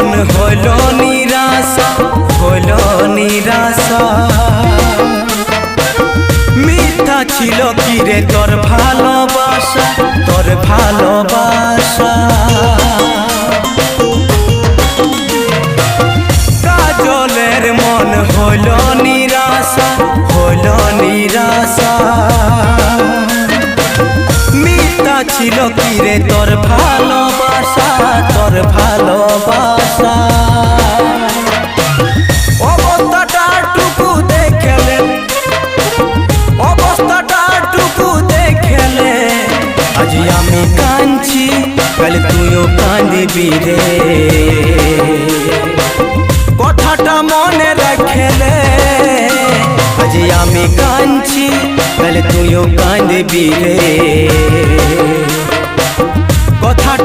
মন হইল নিরাশা, হইল নিরাশা। মিথ্যা ছিল কি রে তোর ভালোবাসা, তোর ভালোবাসা। কাজলের মন হইল নিরাশা, হইল নিরাশা। মিথ্যা ছিল কি রে তোর ভালোবাসা, তোর ভালোবাসা। অবস্থাটা টুকু দেখলে, অবস্থাটা টুকু দেখলে আজ আমি কাঁদছি, কাল তুইও কাঁদিবি রে। কথাটা মনে রাখলে আজ আমি কাঁদছি, কাল তুইও কাঁদিবি রে। কথাটা